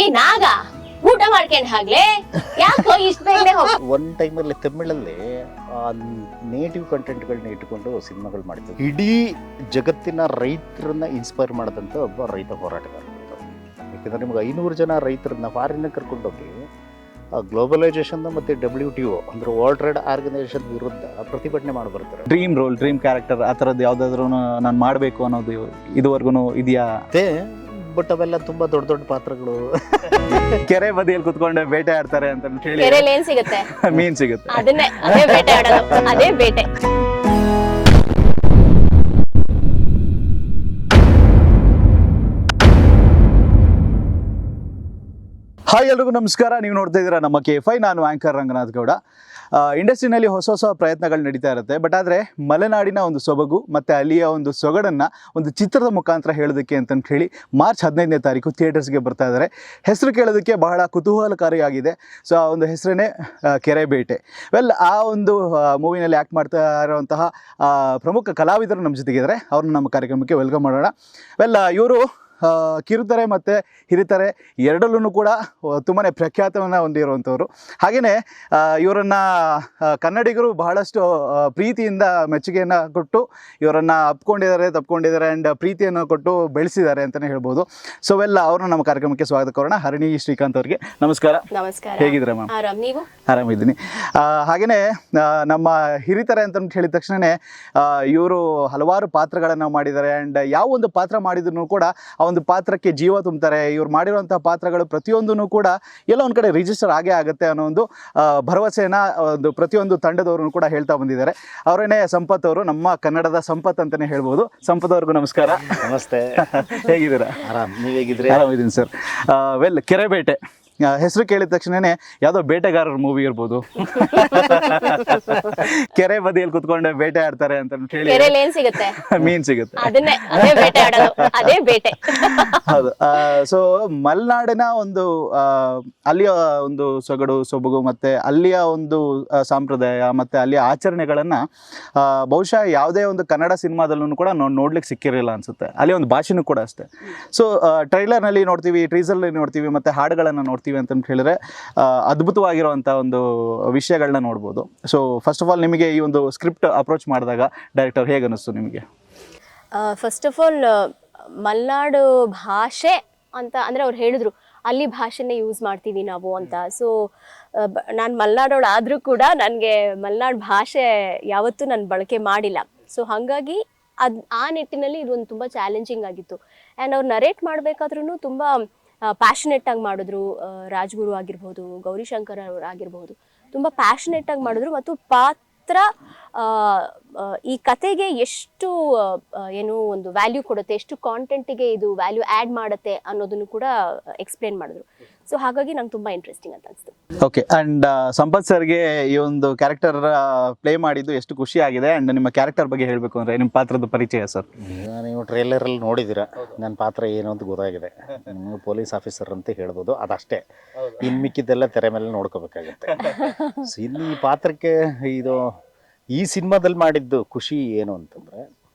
ಈ ನಾಗ ಊಟ ಮಾಡ್ಕೊಂಡ್ ಹಾಗ್ಲೇ ಯಾಕೋ ಇಷ್ಟ ಬೇಗನೆ ಹೋಗ ಒನ್ ಟೈಮಲ್ಲಿ ತಮಿಳಲ್ಲಿ ನೇಟಿವ್ ಕಂಟೆಂಟ್ಗಳನ್ನ ಇಟ್ಕೊಂಡು ಸಿನಿಮಾಗಳು ಮಾಡ್ತಾರೆ. ಇಡೀ ಜಗತ್ತಿನ ರೈತರನ್ನ ಇನ್ಸ್ಪೈರ್ ಮಾಡಿದಂಥ ಒಬ್ಬ ರೈತ ಹೋರಾಟಗಾರ. ಯಾಕೆಂದರೆ ನಿಮ್ಗೆ 500 ಜನ ರೈತರನ್ನ ಫಾರಿನ್ ಕರ್ಕೊಂಡೋಗಿ ಗ್ಲೋಬಲೈಸೇಷನ್ ಮತ್ತು WTO ಅಂದರೆ ವರ್ಲ್ಡ್ ಟ್ರೇಡ್ ಆರ್ಗನೈಸೇಷನ್ ವಿರುದ್ಧ ಪ್ರತಿಭಟನೆ ಮಾಡಿ ಬರ್ತಾರೆ. ಡ್ರೀಮ್ ರೋಲ್, ಡ್ರೀಮ್ ಕ್ಯಾರೆಕ್ಟರ್ ಆ ಥರದ್ದು ಯಾವುದಾದ್ರೂ ನಾನು ಮಾಡಬೇಕು ಅನ್ನೋದು ಇದುವರೆಗೂ ಇದೆಯಾ? ಬಟ್ ಅವೆಲ್ಲ ತುಂಬಾ ದೊಡ್ಡ ದೊಡ್ಡ ಪಾತ್ರಗಳು. ಕೆರೆ ಬದಿಯಲ್ಲಿ ಕುತ್ಕೊಂಡೆ ಬೇಟೆ ಆಡ್ತಾರೆ ಅಂತ ಹೇಳಿ ಕೆರೆಯಲ್ಲಿ ಏನ್ ಸಿಗುತ್ತೆ? ಮೀನ್ ಸಿಗುತ್ತೆ. ಅದೇ ಬೇಟೆ ಆಡೋದು, ಅದೇ ಬೇಟೆ. ಹಾಯ್, ಎಲ್ರಿಗೂ ನಮಸ್ಕಾರ. ನೀವು ನೋಡ್ತಾ ಇದ್ದೀರಾ ನಮ್ಮ KFI. ನಾನು ಆಂಕರ್ ರಂಗನಾಥ್ ಗೌಡ. ಇಂಡಸ್ಟ್ರಿನಲ್ಲಿ ಹೊಸ ಹೊಸ ಪ್ರಯತ್ನಗಳು ನಡೀತಾ ಇರುತ್ತೆ. ಬಟ್ ಆದರೆ ಮಲೆನಾಡಿನ ಒಂದು ಸೊಬಗು ಮತ್ತು ಅಲ್ಲಿಯ ಒಂದು ಸೊಗಡನ್ನು ಒಂದು ಚಿತ್ರದ ಮುಖಾಂತರ ಹೇಳೋದಕ್ಕೆ ಅಂತ ಹೇಳಿ ಮಾರ್ಚ್ 15ನೇ ತಾರೀಕು ಥಿಯೇಟರ್ಸ್ಗೆ ಬರ್ತಾ ಇದ್ದಾರೆ. ಹೆಸರು ಕೇಳೋದಕ್ಕೆ ಬಹಳ ಕುತೂಹಲಕಾರಿಯಾಗಿದೆ. ಸೊ ಆ ಒಂದು ಹೆಸರೇ ಕೆರೆ ಬೇಟೆ. ಆ ಒಂದು ಮೂವಿನಲ್ಲಿ ಆ್ಯಕ್ಟ್ ಮಾಡ್ತಾ ಇರುವಂತಹ ಪ್ರಮುಖ ಕಲಾವಿದರು ನಮ್ಮ ಜೊತೆಗಿದ್ದಾರೆ. ಅವ್ರನ್ನ ನಮ್ಮ ಕಾರ್ಯಕ್ರಮಕ್ಕೆ ವೆಲ್ಕಮ್ ಮಾಡೋಣ. ಇವರು ಕಿರುತೆರೆ ಮತ್ತು ಹಿರಿತೆರೆ ಎರಡಲ್ಲೂ ಕೂಡ ತುಂಬಾ ಪ್ರಖ್ಯಾತವನ್ನು ಹೊಂದಿರುವಂಥವ್ರು. ಹಾಗೆಯೇ ಇವರನ್ನು ಕನ್ನಡಿಗರು ಬಹಳಷ್ಟು ಪ್ರೀತಿಯಿಂದ ಮೆಚ್ಚುಗೆಯನ್ನು ಕೊಟ್ಟು ಇವರನ್ನು ತಪ್ಕೊಂಡಿದ್ದಾರೆ ಆ್ಯಂಡ್ ಪ್ರೀತಿಯನ್ನು ಕೊಟ್ಟು ಬೆಳೆಸಿದ್ದಾರೆ ಅಂತಲೇ ಹೇಳ್ಬೋದು. ಸೊ ಅವ್ರನ್ನ ನಮ್ಮ ಕಾರ್ಯಕ್ರಮಕ್ಕೆ ಸ್ವಾಗತ ಕೋರೋಣ. ಹರಿಣಿ ಶ್ರೀಕಾಂತ್ ಅವ್ರಿಗೆ ನಮಸ್ಕಾರ. ನಮಸ್ಕಾರ. ಹೇಗಿದ್ದೀರಾ ಮ್ಯಾಮ್? ಆರಾಮ್, ನೀವು? ಆರಾಮಿದ್ದೀನಿ. ಹಾಗೆಯೇ ನಮ್ಮ ಹಿರಿತೆರೆ ಅಂತ ಹೇಳಿದ ತಕ್ಷಣವೇ ಇವರು ಹಲವಾರು ಪಾತ್ರಗಳನ್ನು ಮಾಡಿದ್ದಾರೆ. ಆ್ಯಂಡ್ ಯಾವ ಒಂದು ಪಾತ್ರ ಮಾಡಿದ್ರು ಕೂಡ ಆ ಒಂದು ಪಾತ್ರಕ್ಕೆ ಜೀವ ತುಂಬ್ತಾರೆ. ಇವ್ರು ಮಾಡಿರುವಂಥ ಪಾತ್ರಗಳು ಪ್ರತಿಯೊಂದೂ ಕೂಡ ಎಲ್ಲ ಒಂದು ಕಡೆ ರಿಜಿಸ್ಟರ್ ಆಗೇ ಆಗುತ್ತೆ ಅನ್ನೋ ಒಂದು ಭರವಸೆನ ಒಂದು ಪ್ರತಿಯೊಂದು ತಂಡದವರು ಕೂಡ ಹೇಳ್ತಾ ಬಂದಿದ್ದಾರೆ. ಅವರೇನೇ ಸಂಪತ್ ಅವರು, ನಮ್ಮ ಕನ್ನಡದ ಸಂಪತ್ ಅಂತಲೇ ಹೇಳ್ಬೋದು. ಸಂಪತ್ ಅವ್ರಿಗೂ ನಮಸ್ಕಾರ. ನಮಸ್ತೆ. ಹೇಗಿದ್ದೀರಾ? ಆರಾಮ್, ನೀವು ಹೇಗಿದ್ರಿ? ಆರಾಮಿದ್ದೀನಿ ಸರ್. ಕೆರೆ ಬೇಟೆ ಹೆಸರು ಕೇಳಿದ ತಕ್ಷಣನೇ ಯಾವುದೋ ಬೇಟೆಗಾರರ ಮೂವಿ ಇರ್ಬೋದು. ಕೆರೆ ಬದಿಯಲ್ಲಿ ಕುತ್ಕೊಂಡೆ ಬೇಟೆ ಆಡ್ತಾರೆ ಅಂತ ಹೇಳಿ ಕೆರೆಯಲ್ಲಿ ಏನ್ ಸಿಗುತ್ತೆ? ಮೀನ್ ಸಿಗುತ್ತೆ. ಅದೇ ಬೇಟೆ ಆಡೋದು, ಅದೇ ಬೇಟೆ. ಹೌದು. ಸೊ ಮಲೆನಾಡಿನ ಒಂದು ಅಲ್ಲಿಯ ಒಂದು ಸೊಬಗು ಮತ್ತೆ ಅಲ್ಲಿಯ ಒಂದು ಸಂಪ್ರದಾಯ ಮತ್ತೆ ಅಲ್ಲಿಯ ಆಚರಣೆಗಳನ್ನ ಬಹುಶಃ ಯಾವುದೇ ಒಂದು ಕನ್ನಡ ಸಿನಿಮಾದಲ್ಲೂ ಕೂಡ ನೋಡ್ಲಿಕ್ಕೆ ಸಿಕ್ಕಿರಲಿಲ್ಲ ಅನ್ಸುತ್ತೆ. ಅಲ್ಲಿ ಒಂದು ಭಾಷೆನೂ ಕೂಡ ಅಷ್ಟೇ. ಸೊ ಟ್ರೈಲರ್ನಲ್ಲಿ ನೋಡ್ತೀವಿ, ಟೀಸರ್ನಲ್ಲಿ ನೋಡ್ತೀವಿ, ಮತ್ತೆ ಹಾಡುಗಳನ್ನು ನೋಡ್ತೀವಿ ಅಂತ ಹೇಳಿದ್ರೆ ಅದ್ಭುತವಾಗಿರುವಂಥ ಒಂದು ವಿಷಯಗಳನ್ನ ನೋಡ್ಬೋದು. ಸೊ ಫಸ್ಟ್ ಆಫ್ ಆಲ್ ನಿಮಗೆ ಈ ಒಂದು ಸ್ಕ್ರಿಪ್ಟ್ ಅಪ್ರೋಚ್ ಮಾಡಿದಾಗ ಡೈರೆಕ್ಟರ್ ಹೇಗೆ ಅನ್ನಿಸ್ತು ನಿಮಗೆ? ಫಸ್ಟ್ ಆಫ್ ಆಲ್ ಮಲೆನಾಡು ಭಾಷೆ ಅಂತ ಅಂದರೆ ಅವ್ರು ಹೇಳಿದ್ರು ಅಲ್ಲಿ ಭಾಷೆನೇ ಯೂಸ್ ಮಾಡ್ತೀವಿ ನಾವು ಅಂತ. ಸೊ ನಾನು ಮಲೆನಾಡೋಳು ಆದರೂ ಕೂಡ ನನಗೆ ಮಲೆನಾಡು ಭಾಷೆ ಯಾವತ್ತೂ ನಾನು ಬಳಕೆ ಮಾಡಿಲ್ಲ. ಸೊ ಹಾಗಾಗಿ ಆ ನಿಟ್ಟಿನಲ್ಲಿ ಇದೊಂದು ತುಂಬ ಚಾಲೆಂಜಿಂಗ್ ಆಗಿತ್ತು. ಆ್ಯಂಡ್ ಅವ್ರು ನರೇಟ್ ಮಾಡಬೇಕಾದ್ರೂ ತುಂಬ ಪ್ಯಾಷನೆಟ್ ಆಗಿ ಮಾಡಿದ್ರು. ರಾಜ್ಗುರು ಆಗಿರ್ಬೋದು, ಗೌರಿಶಂಕರ್ ಅವರು ಆಗಿರ್ಬೋದು, ತುಂಬ ಪ್ಯಾಷನೆಟ್ ಆಗಿ ಮಾಡಿದ್ರು. ಮತ್ತು ಪಾತ್ರ ಈ ಕತೆಗೆ ಎಷ್ಟು ಏನು ಒಂದು ವ್ಯಾಲ್ಯೂ ಕೊಡುತ್ತೆ, ಎಷ್ಟು ಕಾಂಟೆಂಟಿಗೆ ಇದು ವ್ಯಾಲ್ಯೂ ಆ್ಯಡ್ ಮಾಡುತ್ತೆ ಅನ್ನೋದನ್ನು ಕೂಡ ಎಕ್ಸ್ಪ್ಲೇನ್ ಮಾಡಿದ್ರು. ಸೊ ಹಾಗಾಗಿ ನಂಗೆ ತುಂಬ ಇಂಟ್ರೆಸ್ಟಿಂಗ್ ಅಂತ ಅನಿಸ್ತು. ಓಕೆ. ಆ್ಯಂಡ್ ಸಂಪತ್ ಸರ್ಗೆ ಈ ಒಂದು ಕ್ಯಾರೆಕ್ಟರ್ ಪ್ಲೇ ಮಾಡಿದ್ದು ಎಷ್ಟು ಖುಷಿ ಆಗಿದೆ. ಆ್ಯಂಡ್ ನಿಮ್ಮ ಕ್ಯಾರೆಕ್ಟರ್ ಬಗ್ಗೆ ಹೇಳಬೇಕು ಅಂದರೆ ನಿಮ್ಮ ಪಾತ್ರದ ಪರಿಚಯ ಸರ್. ನೀವು ಟ್ರೇಲರಲ್ಲಿ ನೋಡಿದ್ದೀರಾ, ನನ್ನ ಪಾತ್ರ ಏನು ಅಂತ ಗೊತ್ತಾಗಿದೆ. ನೀವು ಪೊಲೀಸ್ ಆಫೀಸರ್ ಅಂತ ಹೇಳ್ಬೋದು, ಅದಷ್ಟೇ. ಇನ್ನು ಮಿಕ್ಕಿದ್ದೆಲ್ಲ ತೆರೆ ಮೇಲೆ ನೋಡ್ಕೋಬೇಕಾಗತ್ತೆ. ಸೊ ಇಲ್ಲಿ ಈ ಪಾತ್ರಕ್ಕೆ ಈ ಸಿನಿಮಾದಲ್ಲಿ ಮಾಡಿದ್ದು ಖುಷಿ ಏನು ಅಂತಂದರೆ,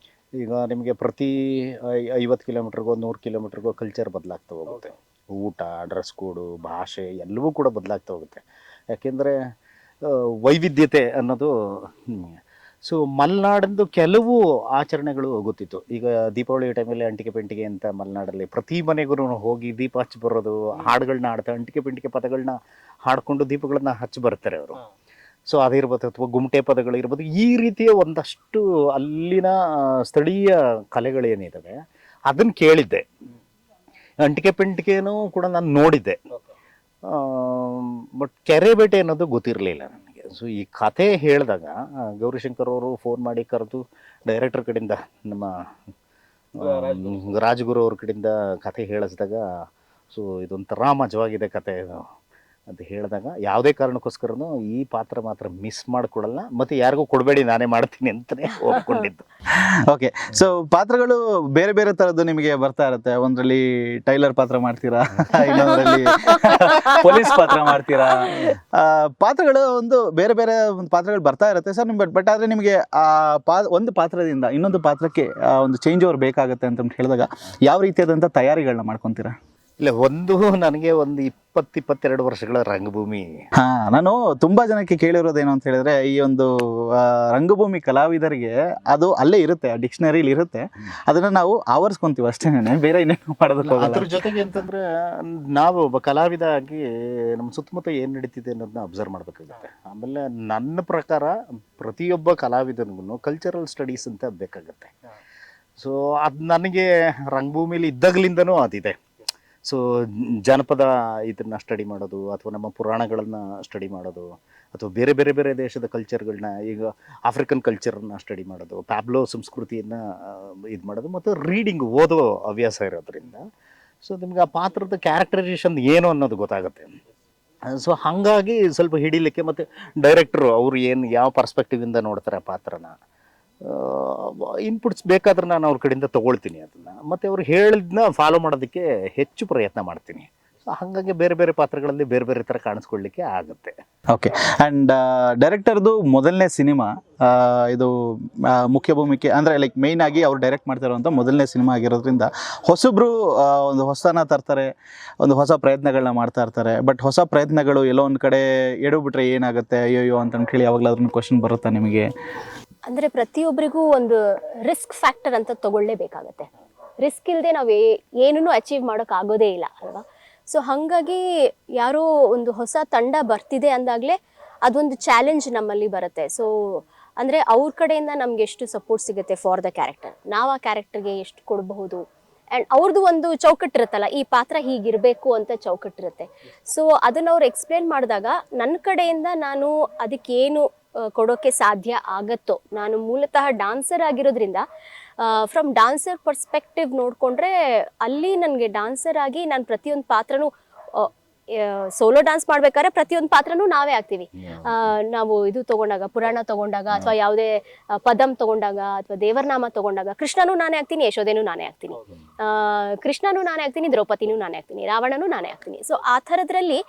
ಈಗ ನಿಮಗೆ ಪ್ರತಿ 50 ಕಿಲೋಮೀಟ್ರಿಗೋ 100 ಕಿಲೋಮೀಟ್ರಿಗೋ ಕಲ್ಚರ್ ಬದಲಾಗ್ತಾ ಹೋಗುತ್ತೆ. ಊಟ, ಡ್ರೆಸ್ ಕೋಡು, ಭಾಷೆ ಎಲ್ಲವೂ ಕೂಡ ಬದಲಾಗ್ತಾ ಹೋಗುತ್ತೆ. ಯಾಕೆಂದರೆ ವೈವಿಧ್ಯತೆ ಅನ್ನೋದು. ಸೊ ಮಲೆನಾಡಿಂದು ಕೆಲವು ಆಚರಣೆಗಳು ಗೊತ್ತಿತ್ತು. ಈಗ ದೀಪಾವಳಿ ಟೈಮಲ್ಲಿ ಅಂಟಿಕೆ ಪೆಂಟಿಗೆ ಅಂತ ಮಲೆನಾಡಲ್ಲಿ ಪ್ರತಿ ಮನೆಗೂ ಹೋಗಿ ದೀಪ ಹಚ್ಚಿ ಬರೋದು, ಹಾಡುಗಳನ್ನ ಹಾಡ್ತಾರೆ, ಅಂಟಿಕೆ ಪೆಂಟಿಗೆ ಪದಗಳನ್ನ ಹಾಡ್ಕೊಂಡು ದೀಪಗಳನ್ನ ಹಚ್ಚಿ ಬರ್ತಾರೆ ಅವರು. ಸೊ ಅದಿರ್ಬೋದು, ಅಥವಾ ಗುಮ್ಟೆ ಪದಗಳಿರ್ಬೋದು. ಈ ರೀತಿಯ ಒಂದಷ್ಟು ಅಲ್ಲಿನ ಸ್ಥಳೀಯ ಕಲೆಗಳೇನಿದ್ದಾವೆ ಅದನ್ನು ಕೇಳಿದ್ದೆ. ಅಂಟಿಕೆ ಪೆಂಟಿಗೆನೂ ಕೂಡ ನಾನು ನೋಡಿದ್ದೆ. ಬಟ್ ಕೆರೆ ಬೇಟೆ ಅನ್ನೋದು ಗೊತ್ತಿರಲಿಲ್ಲ ನನಗೆ. ಸೊ ಈ ಕತೆ ಹೇಳಿದಾಗ ಗೌರಿಶಂಕರ್ ಅವರು ಫೋನ್ ಮಾಡಿ ಕರೆದು ಡೈರೆಕ್ಟರ್ ಕಡೆಯಿಂದ, ನಮ್ಮ ರಾಜ್ಗುರು ಅವ್ರ ಕಡೆಯಿಂದ ಕತೆ ಹೇಳಿಸಿದಾಗ, ಸೊ ಇದೊಂಥರ ಮಜವಾಗಿದೆ ಕತೆ ಅಂತ ಹೇಳಿದಾಗ, ಯಾವುದೇ ಕಾರಣಕ್ಕೋಸ್ಕರನೂ ಈ ಪಾತ್ರ ಮಾತ್ರ ಮಿಸ್ ಮಾಡಿಕೊಡಲ್ಲ, ಮತ್ತು ಯಾರಿಗೂ ಕೊಡಬೇಡಿ, ನಾನೇ ಮಾಡ್ತೀನಿ ಅಂತಲೇ ಒಪ್ಕೊಂಡಿದ್ದು. ಓಕೆ. ಸೊ ಪಾತ್ರಗಳು ಬೇರೆ ಬೇರೆ ಥರದ್ದು ನಿಮಗೆ ಬರ್ತಾ ಇರುತ್ತೆ. ಒಂದರಲ್ಲಿ ಟೈಲರ್ ಪಾತ್ರ ಮಾಡ್ತೀರಾ, ಇನ್ನೊಂದರಲ್ಲಿ ಪೊಲೀಸ್ ಪಾತ್ರ ಮಾಡ್ತೀರಾ. ಪಾತ್ರಗಳು ಒಂದು ಬೇರೆ ಬೇರೆ ಒಂದು ಪಾತ್ರಗಳು ಬರ್ತಾ ಇರುತ್ತೆ ಸರ್. ಬಟ್ ಆದರೆ ನಿಮಗೆ ಒಂದು ಪಾತ್ರದಿಂದ ಇನ್ನೊಂದು ಪಾತ್ರಕ್ಕೆ ಒಂದು ಚೇಂಜ್ ಓವರ್ ಬೇಕಾಗುತ್ತೆ ಅಂತ ಹೇಳಿದಾಗ ಯಾವ ರೀತಿಯಾದಂಥ ತಯಾರಿಗಳನ್ನ ಮಾಡ್ಕೊತೀರಾ? ಇಲ್ಲ, ನನಗೆ ಒಂದು 22 ವರ್ಷಗಳ ರಂಗಭೂಮಿ. ಹಾ, ನಾನು ತುಂಬಾ ಜನಕ್ಕೆ ಕೇಳಿರೋದೇನು ಅಂತ ಹೇಳಿದ್ರೆ ಈ ಒಂದು ರಂಗಭೂಮಿ ಕಲಾವಿದರಿಗೆ ಅದು ಅಲ್ಲೇ ಇರುತ್ತೆ, ಡಿಕ್ಷನರಿಲಿ ಇರುತ್ತೆ, ಅದನ್ನ ನಾವು ಆವರಿಸ್ಕೊಂತೀವಿ ಅಷ್ಟೇನೆ, ಬೇರೆ ಇನ್ನೇನು ಮಾಡೋದಕ್ಕೆ ಅದ್ರ ಹೋಗಲ್ಲ. ಜೊತೆಗೆ ಅಂತಂದ್ರೆ ನಾವು ಒಬ್ಬ ಕಲಾವಿದ ಆಗಿ ನಮ್ಮ ಸುತ್ತಮುತ್ತ ಏನು ನಡೀತಿದೆ ಅನ್ನೋದನ್ನ ಅಬ್ಸರ್ವ್ ಮಾಡಬೇಕಾಗುತ್ತೆ. ಆಮೇಲೆ ನನ್ನ ಪ್ರಕಾರ ಪ್ರತಿಯೊಬ್ಬ ಕಲಾವಿದನಿಗೂ ಕಲ್ಚರಲ್ ಸ್ಟಡೀಸ್ ಅಂತ ಬೇಕಾಗುತ್ತೆ. ಸೊ ಅದು ನನಗೆ ರಂಗಭೂಮಿಲಿ ಇದ್ದಾಗಲಿಂದನೂ ಅದಿದೆ. ಸೊ ಜಾನಪದ ಇದನ್ನ ಸ್ಟಡಿ ಮಾಡೋದು, ಅಥವಾ ನಮ್ಮ ಪುರಾಣಗಳನ್ನು ಸ್ಟಡಿ ಮಾಡೋದು, ಅಥವಾ ಬೇರೆ ಬೇರೆ ಬೇರೆ ದೇಶದ ಕಲ್ಚರ್ಗಳನ್ನ, ಈಗ ಆಫ್ರಿಕನ್ ಕಲ್ಚರನ್ನ ಸ್ಟಡಿ ಮಾಡೋದು, ಪ್ಯಾಬ್ಲೋ ಸಂಸ್ಕೃತಿಯನ್ನು ಇದು ಮಾಡೋದು, ಮತ್ತು ರೀಡಿಂಗ್, ಓದೋ ಹವ್ಯಾಸ ಇರೋದ್ರಿಂದ ಸೊ ನಿಮ್ಗೆ ಆ ಪಾತ್ರದ ಕ್ಯಾರೆಕ್ಟರೈಸೇಷನ್ ಏನು ಅನ್ನೋದು ಗೊತ್ತಾಗುತ್ತೆ. ಸೊ ಹಾಗಾಗಿ ಸ್ವಲ್ಪ ಹಿಡಿಲಿಕ್ಕೆ, ಮತ್ತು ಡೈರೆಕ್ಟ್ರು ಅವರು ಯಾವ ಪರ್ಸ್ಪೆಕ್ಟಿವಿಂದ ನೋಡ್ತಾರೆ ಆ ಪಾತ್ರನ, ಇನ್ಪುಟ್ಸ್ ಬೇಕಾದ್ರೆ ನಾನು ಅವ್ರ ಕಡೆಯಿಂದ ತೊಗೊಳ್ತೀನಿ ಅದನ್ನು, ಮತ್ತು ಅವ್ರು ಹೇಳಿದ್ನ ಫಾಲೋ ಮಾಡೋದಕ್ಕೆ ಹೆಚ್ಚು ಪ್ರಯತ್ನ ಮಾಡ್ತೀನಿ. ಸೊ ಹಾಗಾಗಿ ಬೇರೆ ಬೇರೆ ಪಾತ್ರಗಳಲ್ಲಿ ಬೇರೆ ಬೇರೆ ಥರ ಕಾಣಿಸ್ಕೊಳ್ಳಿಕ್ಕೆ ಆಗುತ್ತೆ. ಓಕೆ. ಆ್ಯಂಡ್ ಡೈರೆಕ್ಟರ್ದು ಮೊದಲನೇ ಸಿನಿಮಾ ಇದು ಮುಖ್ಯ ಭೂಮಿಕೆ ಅಂದರೆ ಲೈಕ್ ಮೇಯ್ನ್ ಆಗಿ ಅವ್ರು ಡೈರೆಕ್ಟ್ ಮಾಡ್ತಿರೋಂಥ ಮೊದಲನೇ ಸಿನಿಮಾ ಆಗಿರೋದ್ರಿಂದ ಹೊಸಬ್ರು ಒಂದು ಹೊಸನ ತರ್ತಾರೆ, ಒಂದು ಹೊಸ ಪ್ರಯತ್ನಗಳನ್ನ ಮಾಡ್ತಾ ಇರ್ತಾರೆ. ಬಟ್ ಹೊಸ ಪ್ರಯತ್ನಗಳು ಎಲ್ಲೋ ಒಂದು ಕಡೆ ಎಡಬಿಟ್ರೆ ಏನಾಗುತ್ತೆ, ಅಯ್ಯೋ ಅಂತ ಹೇಳಿ ಯಾವಾಗಲಾದ್ರೂ ಕ್ವಶನ್ ಬರುತ್ತಾ ನಿಮಗೆ? ಅಂದರೆ ಪ್ರತಿಯೊಬ್ಬರಿಗೂ ಒಂದು ರಿಸ್ಕ್ ಫ್ಯಾಕ್ಟರ್ ಅಂತ ತಗೊಳ್ಳೇಬೇಕಾಗತ್ತೆ. ರಿಸ್ಕ್ ಇಲ್ಲದೆ ನಾವು ಏನೂ ಅಚೀವ್ ಮಾಡೋಕ್ಕಾಗೋದೇ ಇಲ್ಲ ಅಲ್ವಾ? ಸೊ ಹಾಗಾಗಿ ಯಾರೋ ಒಂದು ಹೊಸ ತಂಡ ಬರ್ತಿದೆ ಅಂದಾಗಲೇ ಅದೊಂದು ಚಾಲೆಂಜ್ ನಮ್ಮಲ್ಲಿ ಬರುತ್ತೆ. ಸೊ ಅಂದರೆ ಅವ್ರ ಕಡೆಯಿಂದ ನಮ್ಗೆ ಎಷ್ಟು ಸಪೋರ್ಟ್ ಸಿಗುತ್ತೆ ಫಾರ್ ದ ಕ್ಯಾರೆಕ್ಟರ್, ನಾವು ಆ ಕ್ಯಾರೆಕ್ಟರ್ಗೆ ಎಷ್ಟು ಕೊಡಬಹುದು, ಆ್ಯಂಡ್ ಅವ್ರದ್ದು ಒಂದು ಚೌಕಟ್ಟಿರುತ್ತಲ್ಲ, ಈ ಪಾತ್ರ ಹೀಗಿರಬೇಕು ಅಂತ ಚೌಕಟ್ಟಿರುತ್ತೆ. ಸೊ ಅದನ್ನು ಅವ್ರು ಎಕ್ಸ್ಪ್ಲೇನ್ ಮಾಡಿದಾಗ ನನ್ನ ಕಡೆಯಿಂದ ನಾನು ಅದಕ್ಕೇನು ಕೊಡೋಕ್ಕೆ ಸಾಧ್ಯ ಆಗತ್ತೋ, ನಾನು ಮೂಲತಃ ಡಾನ್ಸರ್ ಆಗಿರೋದ್ರಿಂದ ಫ್ರಮ್ ಡಾನ್ಸರ್ ಪರ್ಸ್ಪೆಕ್ಟಿವ್ ನೋಡಿಕೊಂಡ್ರೆ ಅಲ್ಲಿ ನನಗೆ ಡಾನ್ಸರ್ ಆಗಿ ನಾನು ಪ್ರತಿಯೊಂದು ಪಾತ್ರನೂ ಸೋಲೋ ಡಾನ್ಸ್ ಮಾಡ್ಬೇಕಾದ್ರೆ ಪ್ರತಿಯೊಂದು ಪಾತ್ರನೂ ನಾವೇ ಆಗ್ತೀವಿ. ನಾವು ಇದು ತಗೊಂಡಾಗ, ಪುರಾಣ ತಗೊಂಡಾಗ, ಅಥವಾ ಯಾವುದೇ ಪದಂ ತಗೊಂಡಾಗ, ಅಥವಾ ದೇವರನಾಮ ತಗೊಂಡಾಗ ಕೃಷ್ಣನೂ ನಾನೇ ಆಗ್ತೀನಿ, ಯಶೋಧೆನೂ ನಾನೇ ಆಗ್ತೀನಿ, ಕೃಷ್ಣನೂ ನಾನೇ ಆಗ್ತೀನಿ, ದ್ರೌಪದಿನೂ ನಾನೇ ಆಗ್ತೀನಿ, ರಾವಣನೂ ನಾನೇ ಆಗ್ತೀನಿ. ಸೊ ಆ ಥರದ್ರಲ್ಲಿ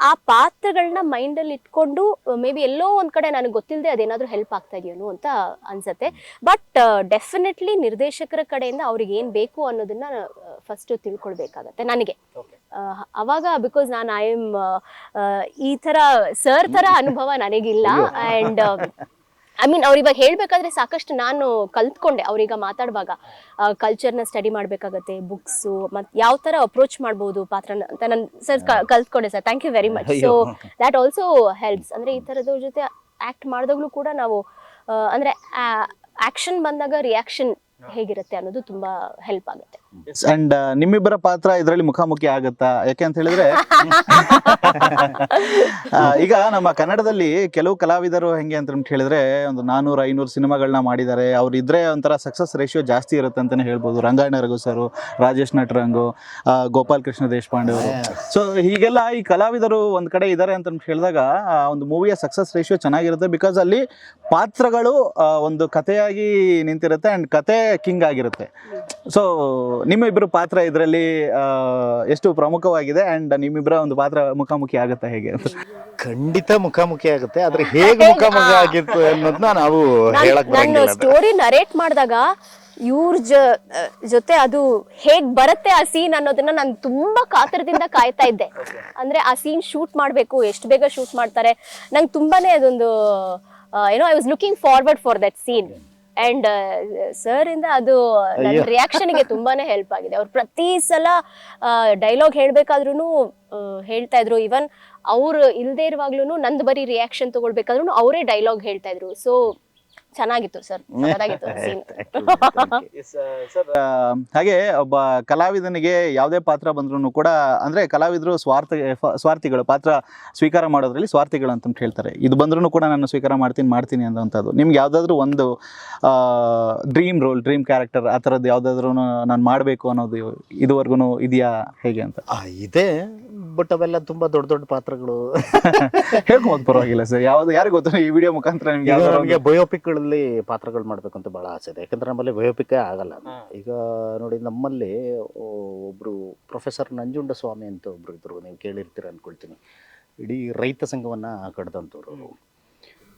ಆ ಪಾತ್ರಗಳನ್ನ ಮೈಂಡಲ್ಲಿ ಇಟ್ಕೊಂಡು ಮೇ ಬಿ ಎಲ್ಲೋ ಒಂದು ಕಡೆ ನನಗೆ ಗೊತ್ತಿಲ್ಲದೆ ಅದೇನಾದರೂ ಹೆಲ್ಪ್ ಆಗ್ತಾ ಇದೆಯೋ ಅಂತ ಅನ್ಸುತ್ತೆ. ಬಟ್ ಡೆಫಿನೆಟ್ಲಿ ನಿರ್ದೇಶಕರ ಕಡೆಯಿಂದ ಅವ್ರಿಗೆ ಏನು ಬೇಕು ಅನ್ನೋದನ್ನ ಫಸ್ಟ್ ತಿಳ್ಕೊಳ್ಬೇಕಾಗತ್ತೆ ನನಗೆ. ಅವಾಗ ಬಿಕಾಸ್ ನಾನು ಈ ಥರ ಸರ್ ಥರ ಅನುಭವ ನನಗಿಲ್ಲ. ಆ್ಯಂಡ್ ಐ ಮೀನ್ ಅವ್ರು ಇವಾಗ ಹೇಳ್ಬೇಕಾದ್ರೆ ಸಾಕಷ್ಟು ನಾನು ಕಲ್ತ್ಕೊಂಡೆ. ಅವ್ರೀಗ ಮಾತಾಡುವಾಗ ಕಲ್ಚರ್ನ ಸ್ಟಡಿ ಮಾಡಬೇಕಾಗತ್ತೆ, ಬುಕ್ಸು, ಮತ್ತು ಯಾವ ಥರ ಅಪ್ರೋಚ್ ಮಾಡ್ಬೋದು ಪಾತ್ರನ ಅಂತ ನಾನು ಸರ್ ಕಲ್ತ್ಕೊಂಡೆ sir. Thank you very much. So that also helps. ಅಂದರೆ ಈ ಥರದವ್ರ ಜೊತೆ ಆ್ಯಕ್ಟ್ ಮಾಡಿದಾಗಲೂ ಕೂಡ ನಾವು ಅಂದರೆ ಆ್ಯಕ್ಷನ್ ಬಂದಾಗ ರಿಯಾಕ್ಷನ್ ಹೇಗಿರುತ್ತೆ ಅನ್ನೋದು ತುಂಬಾ ಹೆಲ್ಪ್ ಆಗುತ್ತೆ. ಅಂಡ್ ನಿಮ್ಮಿಬ್ಬರ ಪಾತ್ರ ಇದರಲ್ಲಿ ಮುಖಾಮುಖಿ ಆಗುತ್ತಾ? ಯಾಕೆ ಅಂತ ಹೇಳಿದ್ರೆ ಈಗ ನಮ್ಮ ಕನ್ನಡದಲ್ಲಿ ಕೆಲವು ಕಲಾವಿದರು ಹೆಂಗೆ ಅಂತ ಹೇಳಿದ್ರೆ ಒಂದು 400-500 ಸಿನಿಮಾಗಳನ್ನ ಮಾಡಿದ್ದಾರೆ. ಅವ್ರು ಇದ್ರೆ ಒಂಥರ ಸಕ್ಸಸ್ ರೇಷಿಯೋ ಜಾಸ್ತಿ ಇರುತ್ತೆ ಅಂತಾನೆ ಹೇಳ್ಬೋದು. ರಂಗಾಯಣ ರಘು ಸರ್, ರಾಜೇಶ್ ನಟರಂಗು, ಗೋಪಾಲ್ ಕೃಷ್ಣ ದೇಶಪಾಂಡೆ ಅವರು. ಸೊ ಹೀಗೆಲ್ಲ ಈ ಕಲಾವಿದರು ಒಂದ್ ಕಡೆ ಇದ್ದಾರೆ ಅಂತ ಹೇಳಿದಾಗ ಒಂದು ಮೂವಿಯ ಸಕ್ಸಸ್ ರೇಷಿಯೋ ಚೆನ್ನಾಗಿರುತ್ತೆ. ಬಿಕಾಸ್ ಅಲ್ಲಿ ಪಾತ್ರಗಳು ಒಂದು ಕಥೆಯಾಗಿ ನಿಂತಿರುತ್ತೆ ಅಂಡ್ ಕತೆ ಕಿಂಗ್ ಆಗಿರುತ್ತೆ. ಸೊ ನಿಮ್ಮಿಬ್ಬರು ಪಾತ್ರ ಇದರಲ್ಲಿ ಎಷ್ಟು ಪ್ರಮುಖವಾಗಿದೆ ಅಂಡ್ ನಿಮ್ಮಿಬ್ಬರ ಒಂದು ಪಾತ್ರ ಮುಖಾಮುಖಿ ಆಗುತ್ತೆ ಹೇಗೆ ಅಂತ? ಖಂಡಿತ ಮುಖಾಮುಖಿ ಆಗುತ್ತೆ. ಆದ್ರೆ ಹೇಗೆ ಮುಖಾಮುಖಿ ಆಗಿತ್ತು ಅನ್ನೋದನ್ನ ನಾವು ಹೇಳಕ್ ನಾನು ಸ್ಟೋರಿ ನರೇಟ್ ಮಾಡಿದಾಗ ಇವ್ರ ಜೊತೆ ಅದು ಹೇಗ್ ಬರುತ್ತೆ ಆ ಸೀನ್ ಅನ್ನೋದನ್ನ ನಾನು ತುಂಬಾ ಕಾತರದಿಂದ ಕಾಯ್ತಾ ಇದ್ದೆ. ಅಂದ್ರೆ ಆ ಸೀನ್ ಶೂಟ್ ಮಾಡ್ಬೇಕು, ಎಷ್ಟು ಬೇಗ ಶೂಟ್ ಮಾಡ್ತಾರೆ, ನಂಗೆ ತುಂಬಾನೇ ಅದೊಂದು ಏನೋ I was looking forward for that scene. And sir ಇಂದ ಅದು ನನ್ನ ರಿಯಾಕ್ಷನ್ಗೆ ತುಂಬಾನೇ ಹೆಲ್ಪ್ ಆಗಿದೆ. ಅವ್ರು ಪ್ರತಿ ಸಲ ಡೈಲಾಗ್ ಹೇಳ್ಬೇಕಾದ್ರೂ ಹೇಳ್ತಾ ಇದ್ರು. ಈವನ್ ಅವ್ರು ಇಲ್ದೇ ಇರುವಾಗ್ಲೂ ನಂದು ಬರೀ ರಿಯಾಕ್ಷನ್ ತಗೊಳ್ಬೇಕಾದ್ರೂ ಅವರೇ ಡೈಲಾಗ್ ಹೇಳ್ತಾ ಇದ್ರು. ಸೊ ಚೆನ್ನಾಗಿತ್ತು ಸರ್, ಚೆನ್ನಾಗಿತ್ತು ಸೀನ್. ಹಾಗೆ ಒಬ್ಬ ಕಲಾವಿದನಿಗೆ ಯಾವುದೇ ಪಾತ್ರ ಬಂದ್ರೂ ಕೂಡ ಅಂದ್ರೆ ಕಲಾವಿದರು ಸ್ವಾರ್ಥಿಗಳು, ಪಾತ್ರ ಸ್ವೀಕಾರ ಮಾಡೋದ್ರಲ್ಲಿ ಸ್ವಾರ್ಥಿಗಳು ಅಂತ ಹೇಳ್ತಾರೆ. ಇದು ಬಂದ್ರೂ ಕೂಡ ನಾನು ಸ್ವೀಕಾರ ಮಾಡ್ತೀನಿ ಅನ್ನೋಂಥದ್ದು. ನಿಮ್ಗೆ ಯಾವ್ದಾದ್ರು ಒಂದು ಡ್ರೀಮ್ ರೋಲ್, ಡ್ರೀಮ್ ಕ್ಯಾರೆಕ್ಟರ್ ಆ ಥರದ್ದು ಯಾವ್ದಾದ್ರು ನಾನು ಮಾಡಬೇಕು ಅನ್ನೋದು ಇದುವರೆಗೂ ಇದೆಯಾ ಹೇಗೆ ಅಂತ? ಇದೆ, ಬಟ್ ಅವೆಲ್ಲ ತುಂಬಾ ದೊಡ್ಡ ದೊಡ್ಡ ಪಾತ್ರಗಳು. ಹೇಳ್ಬೋದು, ಪರವಾಗಿಲ್ಲ ಸರ್. ಯಾರಿಗೆ ಗೊತ್ತು ಈ ವಿಡಿಯೋ ಮುಖಾಂತರ ನಮಗೆ ಬಯೋಪಿಕ್ಗಳಲ್ಲಿ ಪಾತ್ರಗಳು ಮಾಡ್ಬೇಕಂತ ಬಹಳ ಆಸೆ ಇದೆ. ಯಾಕಂದ್ರೆ ನಮ್ಮಲ್ಲಿ ಬಯೋಪಿಕ್ಕೇ ಆಗಲ್ಲ. ಈಗ ನೋಡಿ, ನಮ್ಮಲ್ಲಿ ಒಬ್ರು ಪ್ರೊಫೆಸರ್ ನಂಜುಂಡಸ್ವಾಮಿ ಅಂತ ಒಬ್ರು ಇದ್ರು, ನೀವು ಕೇಳಿರ್ತೀರ ಅನ್ಕೊಳ್ತೀನಿ. ಇಡೀ ರೈತ ಸಂಘವನ್ನ ಕಡ್ದಂಥವ್ರು,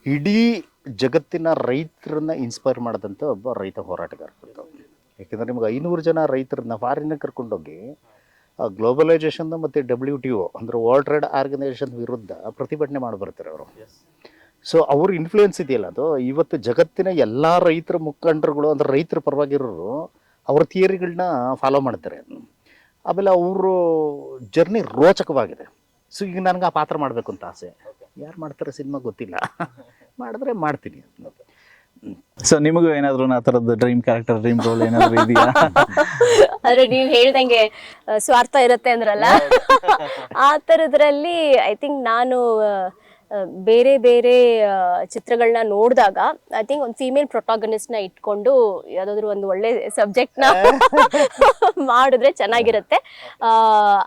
ಇಡೀ ಜಗತ್ತಿನ ರೈತರನ್ನ ಇನ್ಸ್ಪೈರ್ ಮಾಡಿದಂಥ ಒಬ್ಬ ರೈತ ಹೋರಾಟಗಾರ. ಯಾಕೆಂದ್ರೆ ನಿಮ್ಗೆ 500 ಜನ ರೈತರನ್ನ ಫಾರಿನ್ ಕರ್ಕೊಂಡೋಗಿ ಗ್ಲೋಬಲೈಸೇಷನ್ ಮತ್ತು WTO ಅಂದರೆ ವರ್ಲ್ಡ್ ಟ್ರೇಡ್ ಆರ್ಗನೈಸೇಷನ್ ವಿರುದ್ಧ ಪ್ರತಿಭಟನೆ ಮಾಡಿ ಬರ್ತಾರೆ ಅವರು. ಸೊ ಅವ್ರ ಇನ್ಫ್ಲೂಯೆನ್ಸ್ ಇದೆಯಲ್ಲ, ಅದು ಇವತ್ತು ಜಗತ್ತಿನ ಎಲ್ಲ ರೈತರ ಮುಖಂಡರುಗಳು ಅಂದರೆ ರೈತರ ಪರವಾಗಿರೋರು ಅವ್ರ ಥಿಯರಿಗಳನ್ನ ಫಾಲೋ ಮಾಡ್ತಾರೆ. ಆಮೇಲೆ ಅವರು ಜರ್ನಿ ರೋಚಕವಾಗಿದೆ. ಸೊ ಈಗ ನನಗೆ ಆ ಪಾತ್ರ ಮಾಡಬೇಕು ಅಂತ ಆಸೆ. ಯಾರು ಮಾಡ್ತಾರೆ ಸಿನಿಮಾ ಗೊತ್ತಿಲ್ಲ, ಮಾಡಿದ್ರೆ ಮಾಡ್ತೀನಿ. ಸೊ ನಿಮಗೂ ಏನಾದ್ರು ಆ ಥರದ್ದು ಡ್ರೀಮ್ ಕ್ಯಾರೆಕ್ಟರ್, ಡ್ರೀಮ್ ರೋಲ್ ಏನಾದ್ರು ಇದೆಯಾ? ಆದ್ರೆ ನೀವ್ ಹೇಳ್ದಂಗೆ ಸ್ವಾರ್ಥ ಇರುತ್ತೆ ಅಂದ್ರಲ್ಲ, ಆ ಥರದ್ರಲ್ಲಿ ಐ ಥಿಂಕ್ ನಾನು ಬೇರೆ ಬೇರೆ ಚಿತ್ರಗಳನ್ನ ನೋಡಿದಾಗ ಐ ಥಿಂಕ್ ಒಂದು ಫೀಮೇಲ್ ಪ್ರೊಟಾಗನಿಸ್ಟ್ನ ಇಟ್ಕೊಂಡು ಯಾವುದಾದ್ರೂ ಒಂದು ಒಳ್ಳೆ ಸಬ್ಜೆಕ್ಟ್ನ ಮಾಡಿದ್ರೆ ಚೆನ್ನಾಗಿರುತ್ತೆ.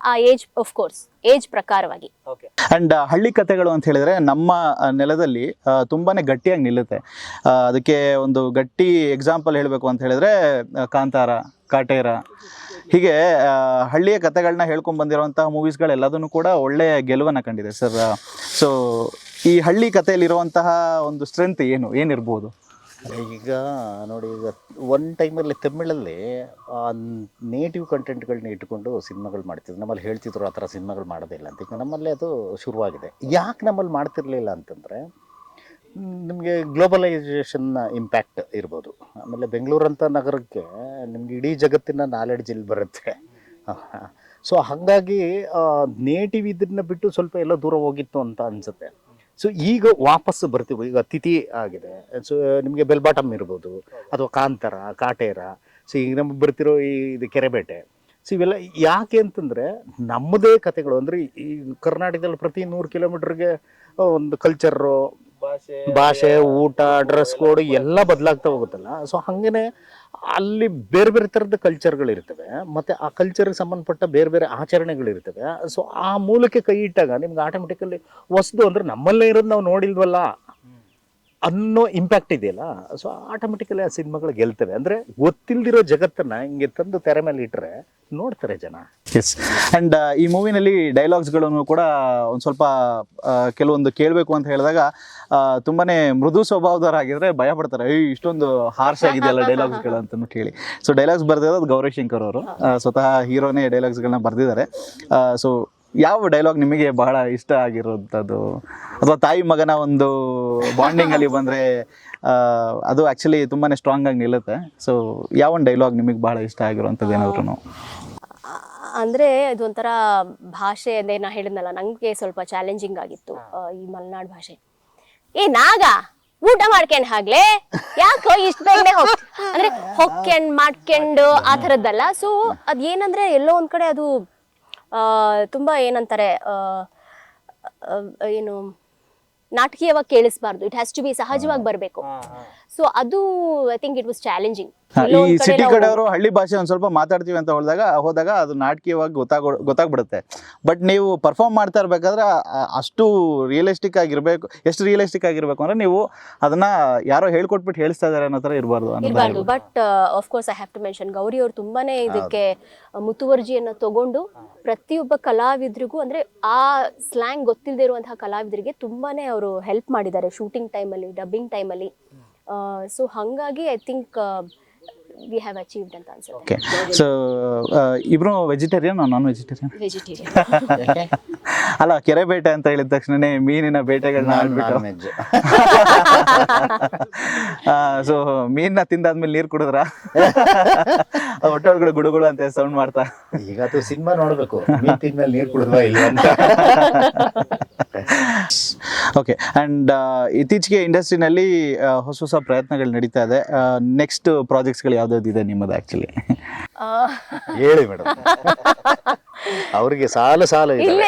ಆ ಏಜ್ ಆಫ್ ಕೋರ್ಸ್ ಏಜ್ ಪ್ರಕಾರವಾಗಿ. ಅಂಡ್ ಹಳ್ಳಿ ಕಥೆಗಳು ಅಂತ ಹೇಳಿದ್ರೆ ನಮ್ಮ ನೆಲದಲ್ಲಿ ತುಂಬಾನೇ ಗಟ್ಟಿಯಾಗಿ ನಿಲ್ಲುತ್ತೆ. ಅದಕ್ಕೆ ಒಂದು ಗಟ್ಟಿ ಎಕ್ಸಾಂಪಲ್ ಹೇಳಬೇಕು ಅಂತ ಹೇಳಿದ್ರೆ ಕಾಂತಾರ, ಕಾಟೇರ, ಹೀಗೆ ಹಳ್ಳಿಯ ಕಥೆಗಳನ್ನ ಹೇಳ್ಕೊಂಡು ಬಂದಿರುವಂತಹ ಮೂವೀಸ್ಗಳೆಲ್ಲದನ್ನು ಕೂಡ ಒಳ್ಳೆಯ ಗೆಲುವನ್ನು ಕಂಡಿದೆ ಸರ್. ಸೊ ಈ ಹಳ್ಳಿ ಕಥೆಯಲ್ಲಿರುವಂತಹ ಒಂದು ಸ್ಟ್ರೆಂತ್ ಏನಿರ್ಬೋದು? ಈಗ ನೋಡಿ, ಈಗ ಒನ್ ಟೈಮಲ್ಲಿ ತಮಿಳಲ್ಲಿ ನೇಟಿವ್ ಕಂಟೆಂಟ್ಗಳನ್ನ ಇಟ್ಕೊಂಡು ಸಿನಿಮಾಗಳು ಮಾಡ್ತಿದ್ರು. ನಮ್ಮಲ್ಲಿ ಹೇಳ್ತಿದ್ರು ಆ ಥರ ಸಿನಿಮಾಗಳು ಮಾಡೋದಿಲ್ಲ ಅಂತ. ಈಗ ನಮ್ಮಲ್ಲಿ ಅದು ಶುರುವಾಗಿದೆ. ಯಾಕೆ ನಮ್ಮಲ್ಲಿ ಮಾಡ್ತಿರ್ಲಿಲ್ಲ ಅಂತಂದರೆ, ನಿಮಗೆ ಗ್ಲೋಬಲೈಸೇಷನ್ನ ಇಂಪ್ಯಾಕ್ಟ್ ಇರ್ಬೋದು. ಆಮೇಲೆ ಬೆಂಗಳೂರಂಥ ನಗರಕ್ಕೆ ನಿಮ್ಗೆ ಇಡೀ ಜಗತ್ತಿನ ನಾಲೆಡ್ಜ್ ಇಲ್ಲಿ ಬರುತ್ತೆ. ಸೊ ಹಾಗಾಗಿ ನೇಟಿವ್ ಇದನ್ನ ಬಿಟ್ಟು ಸ್ವಲ್ಪ ಎಲ್ಲ ದೂರ ಹೋಗಿತ್ತು ಅಂತ ಅನಿಸುತ್ತೆ. ಸೊ ಈಗ ವಾಪಸ್ಸು ಬರ್ತೀವಿ. ಈಗ ಅತಿಥಿ ಆಗಿದೆ. ಸೊ ನಿಮಗೆ ಬೆಲ್ ಬಾಟಮ್ ಇರ್ಬೋದು, ಅಥವಾ ಕಾಂತಾರ, ಕಾಟೇರ. ಸೊ ಈಗ ನಮಗೆ ಬರ್ತಿರೋ ಇದು ಕೆರೆಬೇಟೆ. ಸೊ ಇವೆಲ್ಲ ಯಾಕೆ ಅಂತಂದರೆ ನಮ್ಮದೇ ಕಥೆಗಳು. ಅಂದರೆ ಈ ಕರ್ನಾಟಕದಲ್ಲಿ ಪ್ರತಿ 100 ಕಿಲೋಮೀಟ್ರಿಗೆ ಒಂದು ಕಲ್ಚರು, ಭಾಷೆ, ಊಟ, ಡ್ರೆಸ್ ಕೋಡ್ ಎಲ್ಲ ಬದಲಾಗ್ತಾ ಹೋಗುತ್ತಲ್ಲ. ಸೊ ಹಾಗೇ ಅಲ್ಲಿ ಬೇರೆ ಬೇರೆ ಥರದ ಕಲ್ಚರ್ಗಳಿರ್ತವೆ, ಮತ್ತು ಆ ಕಲ್ಚರ್ಗೆ ಸಂಬಂಧಪಟ್ಟ ಬೇರೆ ಬೇರೆ ಆಚರಣೆಗಳಿರ್ತವೆ. ಸೊ ಆ ಮೂಲಕ್ಕೆ ಕೈ ಇಟ್ಟಾಗ ನಿಮ್ಗೆ ಆಟೋಮೆಟಿಕಲಿ ಹೊಸದು ಅಂದರೆ ನಮ್ಮಲ್ಲೇ ಇರೋದು ನಾವು ನೋಡಿಲ್ವಲ್ಲ ಅನ್ನೋ ಇಂಪ್ಯಾಕ್ಟ್ ಇದೆಯಲ್ಲ. ಸೊ ಆಟೋಮೆಟಿಕಲಿ ಆ ಸಿನಿಮಾಗಳು ಗೆಲ್ತವೆ. ಅಂದರೆ ಗೊತ್ತಿಲ್ದಿರೋ ಜಗತ್ತನ್ನು ಹಿಂಗೆ ತಂದು ತೆರೆ ಮೇಲೆ ಇಟ್ಟರೆ ನೋಡ್ತಾರೆ ಜನ. ಎಸ್. ಆ್ಯಂಡ್ ಈ ಮೂವಿನಲ್ಲಿ ಡೈಲಾಗ್ಸ್ಗಳನ್ನು ಕೂಡ ಒಂದು ಸ್ವಲ್ಪ ಕೆಲವೊಂದು ಕೇಳಬೇಕು ಅಂತ ಹೇಳಿದಾಗ ತುಂಬಾ ಮೃದು ಸ್ವಭಾವದವರಾಗಿದ್ದರೆ ಭಯ ಪಡ್ತಾರೆ, ಇಷ್ಟೊಂದು ಹಾರ್ಶ್ ಆಗಿದೆಯಲ್ಲ ಡೈಲಾಗ್ಸ್ಗಳು ಅಂತಲೂ ಕೇಳಿ. ಸೊ ಡೈಲಾಗ್ಸ್ ಬರೆದಿರೋದು ಗೌರವ್ ಶಂಕರ್ ಅವರು, ಸ್ವತಃ ಹೀರೋನೇ ಡೈಲಾಗ್ಸ್ಗಳನ್ನ ಬರೆದಿದ್ದಾರೆ. ಸೊ ಯಾವ ಡೈಲಾಗ್ ನಿಮಗೆ ಬಹಳ ಇಷ್ಟ ಆಗಿರೋಂಥದ್ದು, ಅಥವಾ ತಾಯಿ ಮಗನ ಒಂದು ಬಾಂಡಿಂಗಲ್ಲಿ ಬಂದರೆ ಅದು ಆ್ಯಕ್ಚುಲಿ ತುಂಬಾ ಸ್ಟ್ರಾಂಗ್ ಆಗಿ ನಿಲ್ಲುತ್ತೆ. ಸೊ ಯಾವ ಒಂದು ಡೈಲಾಗ್ ನಿಮಗೆ ಬಹಳ ಇಷ್ಟ ಆಗಿರುವಂಥದ್ದು ಏನಾದ್ರು? ಅಂದರೆ ಇದೊಂಥರ ಭಾಷೆ ಅಂದರೆ ನಾ ಹೇಳಿದ್ನಲ್ಲ, ನನಗೆ ಸ್ವಲ್ಪ ಚಾಲೆಂಜಿಂಗ್ ಆಗಿತ್ತು ಈ ಮಲೆನಾಡು ಭಾಷೆ. ನಾಗ ಊಟ ಮಾಡ್ಕೊಂಡು ಹಾಗ್ಲೇ ಯಾಕೋ ಇಷ್ಟು ಬೇಗನೆ ಅಂದರೆ ಮಾಡ್ಕೊಂಡು ಆ ಥರದ್ದಲ್ಲ. ಸೊ ಅದೇನಂದರೆ ಎಲ್ಲೋ ಒಂದು ಕಡೆ ಅದು ತುಂಬ ಏನಂತಾರೆ ಏನು ನಾಟಕೀಯವಾಗಿ ಕೇಳಿಸ್ಬಾರ್ದು. ಇಟ್ ಹ್ಯಾಸ್ ಟು ಬಿ ಸಹಜವಾಗಿ ಬರಬೇಕು. ಸೊ ಅದು I think it was challenging. ಈ ಸಿಟಿ ಕಡೆಯವರು ಹಳ್ಳಿ ಭಾಷೆ ಒಂದು ಸ್ವಲ್ಪ ಮಾತಾಡ್ತೀವಿ ಅಂತ ಹೋದಾಗ ಅದು ನಾಟಕೀಯವಾಗಿ ಗೊತ್ತಾಗ್ಬಿಡುತ್ತೆ. ಬಟ್ ನೀವು ಪರ್ಫಾರ್ಮ್ ಮಾಡ್ತಾ ಇರ್ಬೇಕಾದ್ರೆ ಅಷ್ಟು ರಿಯಲಿಸ್ಟಿಕ್ ಆಗಿರ್ಬೇಕು. ಎಷ್ಟು ರಿಯಲಿಸ್ಟಿಕ್ ಆಗಿರ್ಬೇಕು ಅಂದ್ರೆ ನೀವು ಅದನ್ನ ಯಾರೋ ಹೇಳ್ಕೊಟ್ಬಿಟ್ಟು ಹೇಳಿಸ್ತಾ ಇದಾರೆ ಅನ್ನೋ ಥರ ಇರಬಾರ್ದು. But of course I have to mention, Gauri ಅವರು ತುಂಬಾನೇ ಇದಕ್ಕೆ ಮುತುವರ್ಜಿಯನ್ನು ತಗೊಂಡು ಪ್ರತಿಯೊಬ್ಬ ಕಲಾವಿದ್ರಿಗೂ, ಅಂದ್ರೆ ಆ ಸ್ಲ್ಯಾಂಗ್ ಗೊತ್ತಿಲ್ಲದೆ ಇರುವಂತಹ ಕಲಾವಿದರಿಗೆ ತುಂಬಾನೇ ಅವರು ಹೆಲ್ಪ್ ಮಾಡಿದ್ದಾರೆ ಶೂಟಿಂಗ್ ಟೈಮಲ್ಲಿ, ಡಬ್ಬಿಂಗ್ ಟೈಮಲ್ಲಿ. ಸೊ ಹಾಗಾಗಿ I think we have achieved ಅಂತ ಅನ್ಸುತ್ತೆ. ಓಕೆ. ಸೊ ಇಬ್ರು ವೆಜಿಟೇರಿಯನ್, ನಾನ್ ವೆಜಿಟೇರಿಯನ್? ವೆಜಿಟೇರಿಯನ್. ಅಲ್ಲ, ಕೆರೆ ಬೇಟೆ ಅಂತ ಹೇಳಿದ ತಕ್ಷಣನೇ ಮೀನಿನ ಬೇಟೆಗಳನ್ನ ಆಡ್ಬಿಟ್ಟು, ಸೊ ಮೀನ್ನ ತಿಂದಾದ್ಮೇಲೆ ನೀರು ಕುಡಿದ್ರ ಹೊಟ್ಟೆಗಳು ಗುಡುಗುಡು ಅಂತ ಸೌಂಡ್ ಮಾಡ್ತಾ? ಈಗ ಅದು ಸಿನಿಮಾ ನೋಡ್ಬೇಕು, ಮೀನ್ ತಿಂದ್ಮೇಲೆ ನೀರು ಕುಡಿದ್ವಾ ಇಲ್ಲ ಅಂತ. ಓಕೆ. ಅಂಡ್ ಇತ್ತೀಚೆಗೆ ಇಂಡಸ್ಟ್ರಿನಲ್ಲಿ ಹೊಸ ಪ್ರಯತ್ನಗಳು ನಡೀತಾ ಇದೆ. ನೆಕ್ಸ್ಟ್ ಪ್ರಾಜೆಕ್ಟ್ಸ್ಗಳು ಯಾವ್ದಾವ್ದು ಇದೆ ನಿಮ್ಮದು ಆಕ್ಚುಲಿ? ಹೇಳಿ ಮೇಡಮ್, ಅವ್ರಿಗೆ ಸಾಲ